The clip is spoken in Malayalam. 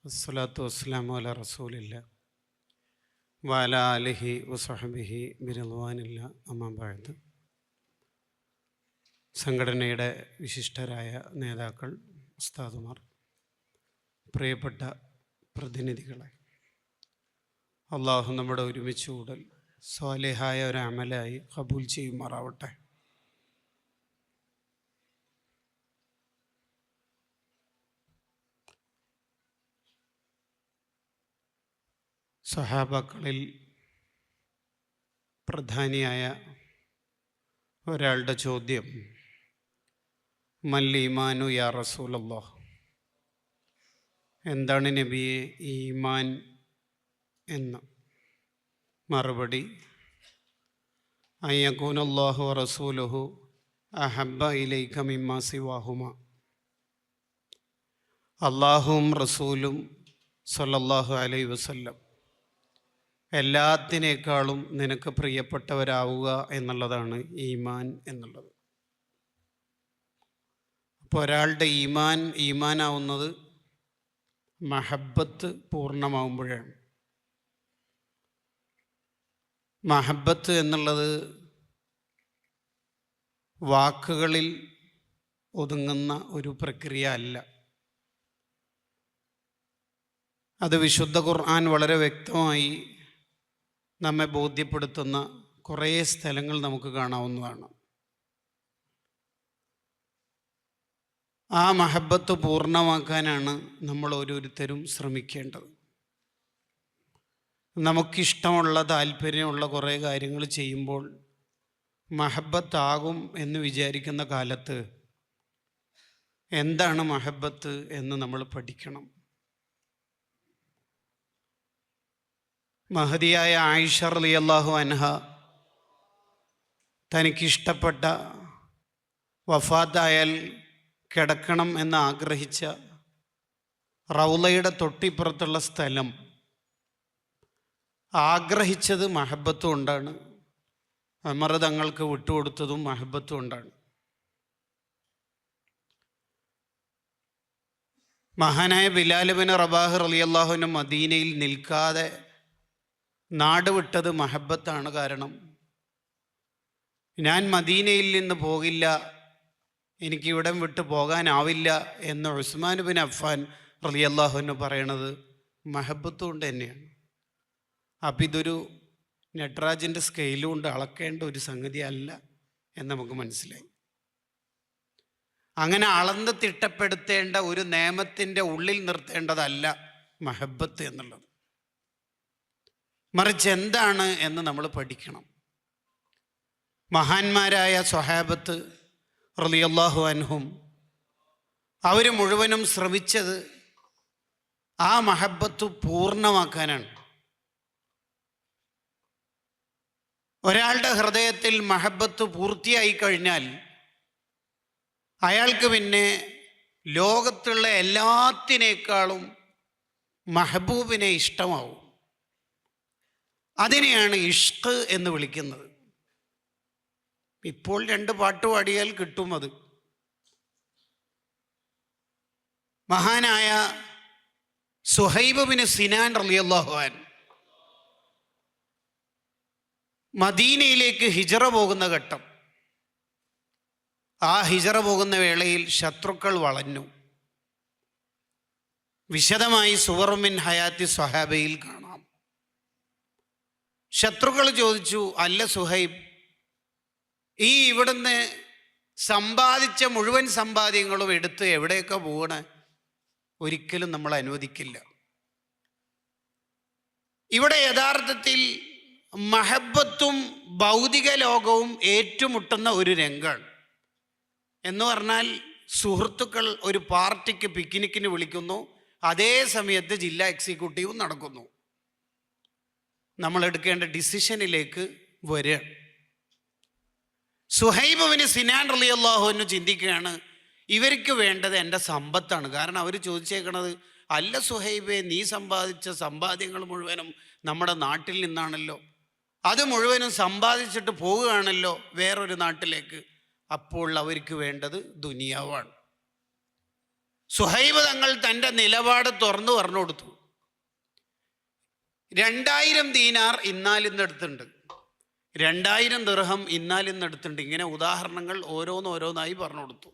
അസ്സലാത്തു വസ്സലാമു അലാ റസൂലില്ല വഅലാ ആലിഹി വസഹബിഹി ബിറിദ്വാനില്ല അമ്മാ ബഅദ്. സംഘടനയുടെ വിശിഷ്ടരായ നേതാക്കൾ, ഉസ്താദുമാർ, പ്രിയപ്പെട്ട പ്രതിനിധികളെ, അള്ളാഹു നമ്മുടെ ഒരുമിച്ച് കൂടൽ സ്വാലിഹായ ഒരു അമലായി ഖബൂൽ ചെയ്യുമാറാവട്ടെ. സഹാബാക്കളിൽ പ്രധാനിയായ ഒരാളുടെ ചോദ്യം, മൽ ഈമാനു യാ റസൂലല്ലാഹ്, എന്താണ് നബിയെ ഈമാൻ എന്ന്? മറുപടി, അയ്യകൂനല്ലാഹു റസൂലുഹു അഹബ്ബ ഇലൈക മിമ്മാ സിവാഹുമ, അള്ളാഹുവും റസൂലും സല്ലല്ലാഹു അലൈഹി വസല്ലം എല്ലാത്തിനേക്കാളും നിനക്ക് പ്രിയപ്പെട്ടവരാവുക എന്നുള്ളതാണ് ഈമാൻ എന്നുള്ളത്. അപ്പോൾ ഒരാളുടെ ഈമാനാവുന്നത് മഹബത്ത് പൂർണ്ണമാവുമ്പോഴാണ്. മഹബത്ത് എന്നുള്ളത് വാക്കുകളിൽ ഒതുങ്ങുന്ന ഒരു പ്രക്രിയ അല്ല. അത് വിശുദ്ധ ഖുർആൻ വളരെ വ്യക്തമായി നമ്മെ ബോധ്യപ്പെടുത്തുന്ന കുറേ സ്ഥലങ്ങൾ നമുക്ക് കാണാവുന്നതാണ്. ആ മഹബത്ത് പൂർണ്ണമാക്കാനാണ് നമ്മൾ ഓരോരുത്തരും ശ്രമിക്കേണ്ടത്. നമുക്കിഷ്ടമുള്ള താല്പര്യമുള്ള കുറേ കാര്യങ്ങൾ ചെയ്യുമ്പോൾ മഹബത്താകും എന്ന് വിചാരിക്കുന്ന കാലത്ത് എന്താണ് മഹബത്ത് എന്ന് നമ്മൾ പഠിക്കണം. മഹദിയായ ആയിഷ റളിയല്ലാഹു അൻഹ തനിക്കിഷ്ടപ്പെട്ട, വഫാത്തായാൽ കിടക്കണം എന്ന് ആഗ്രഹിച്ച റൗളയുടെ തൊട്ടിപ്പുറത്തുള്ള സ്ഥലം ആഗ്രഹിച്ചത് മഹബത്ത് കൊണ്ടാണ്. ഉമർ തങ്ങൾക്ക് വിട്ടുകൊടുത്തതും മഹബത്ത് കൊണ്ടാണ്. മഹാനായ ബിലാൽ ഇബ്നു റബാഹ് റളിയല്ലാഹു അൻഹു മദീനയിൽ നിൽക്കാതെ നാട് വിട്ടത് മഹബത്താണ്. കാരണം ഞാൻ മദീനയിൽ നിന്ന് പോകില്ല, എനിക്ക് ഇവിടം വിട്ട് പോകാനാവില്ല എന്ന് ഉസ്മാൻ ബിൻ അഫ്ഫാൻ റളിയല്ലാഹു അൻഹു പറയണത് മഹബത്ത് കൊണ്ട് തന്നെയാണ്. അപ്പം ഇതൊരു നട്രാജിൻ്റെ സ്കെയിലും കൊണ്ട് അളക്കേണ്ട ഒരു സംഗതി അല്ല എന്ന് നമുക്ക് മനസ്സിലായി. അങ്ങനെ അളന്ന് തിട്ടപ്പെടുത്തേണ്ട ഒരു നിയമത്തിൻ്റെ ഉള്ളിൽ നിർത്തേണ്ടതല്ല മഹബത്ത് എന്നുള്ളത്. മറിച്ച് എന്താണ് എന്ന് നമ്മൾ പഠിക്കണം. മഹാന്മാരായ സ്വഹാബത്ത് റളിയല്ലാഹു അൻഹും അവർ മുഴുവനും ശ്രമിച്ചത് ആ മഹബത്ത് പൂർണ്ണമാക്കാനാണ്. ഒരാളുടെ ഹൃദയത്തിൽ മഹബത്ത് പൂർത്തിയായി കഴിഞ്ഞാൽ അയാൾക്ക് പിന്നെ ലോകത്തുള്ള എല്ലാത്തിനേക്കാളും മെഹബൂബിനെ ഇഷ്ടമാവും. അതിനെയാണ് ഇഷ്ക് എന്ന് വിളിക്കുന്നത്. ഇപ്പോൾ 2 പാട്ട് പാടിയാൽ കിട്ടും അത്. മഹാനായ സുഹൈബ് ബിൻ സിനാൻ റളിയല്ലാഹു അൻഹു മദീനയിലേക്ക് ഹിജറ പോകുന്ന ഘട്ടം. ആ ഹിജറ പോകുന്ന വേളയിൽ ശത്രുക്കൾ വളഞ്ഞു. വിശദമായി സുവർ മിൻ ഹയാത്തി സ്വഹാബയിൽ കാണാം. ശത്രുക്കൾ ചോദിച്ചു, അല്ല സുഹൈബ്, ഈ ഇവിടുന്ന് സമ്പാദിച്ച മുഴുവൻ സമ്പാദ്യങ്ങളും എടുത്ത് എവിടെയൊക്കെ പോകണേ? ഒരിക്കലും നമ്മൾ അനുവദിക്കില്ല. ഇവിടെ യഥാർത്ഥത്തിൽ മഹബത്തും ഭൗതിക ലോകവും ഏറ്റുമുട്ടുന്ന ഒരു രംഗമാണ്. എന്ന് പറഞ്ഞാൽ സുഹൃത്തുക്കൾ ഒരു പാർട്ടിക്ക് പിക്നിക്കിന് വിളിക്കുന്നു, അതേ സമയത്ത് ജില്ലാ എക്സിക്യൂട്ടീവും നടക്കുന്നു. നമ്മൾ എടുക്കേണ്ട ഡിസിഷനിലേക്ക് വരിക. സുഹൈബ് ബിൻ സിനാൻ റളിയല്ലാഹു അൻഹു ചിന്തിക്കുകയാണ്, ഇവർക്ക് വേണ്ടത് എൻ്റെ സമ്പത്താണ്. കാരണം അവർ ചോദിച്ചേക്കണത്, അല്ല സുഹൈബേ, നീ സമ്പാദിച്ച സമ്പാദ്യങ്ങൾ മുഴുവനും നമ്മുടെ നാട്ടിൽ നിന്നാണല്ലോ, അത് മുഴുവനും സമ്പാദിച്ചിട്ട് പോവുകയാണല്ലോ വേറൊരു നാട്ടിലേക്ക്. അപ്പോൾ അവർക്ക് വേണ്ടത് ദുനിയാവാണ്. സുഹൈബ് തങ്ങൾ തൻ്റെ നിലപാട് തുറന്നു പറഞ്ഞു കൊടുത്തു. 2000 ദീനാർ ഇന്നാലിന്നെടുത്തുണ്ട്, 2000 ദിർഹം ഇന്നാലിന്നെടുത്തുണ്ട്. ഇങ്ങനെ ഉദാഹരണങ്ങൾ ഓരോന്നോരോന്നായി പറഞ്ഞു കൊടുത്തു.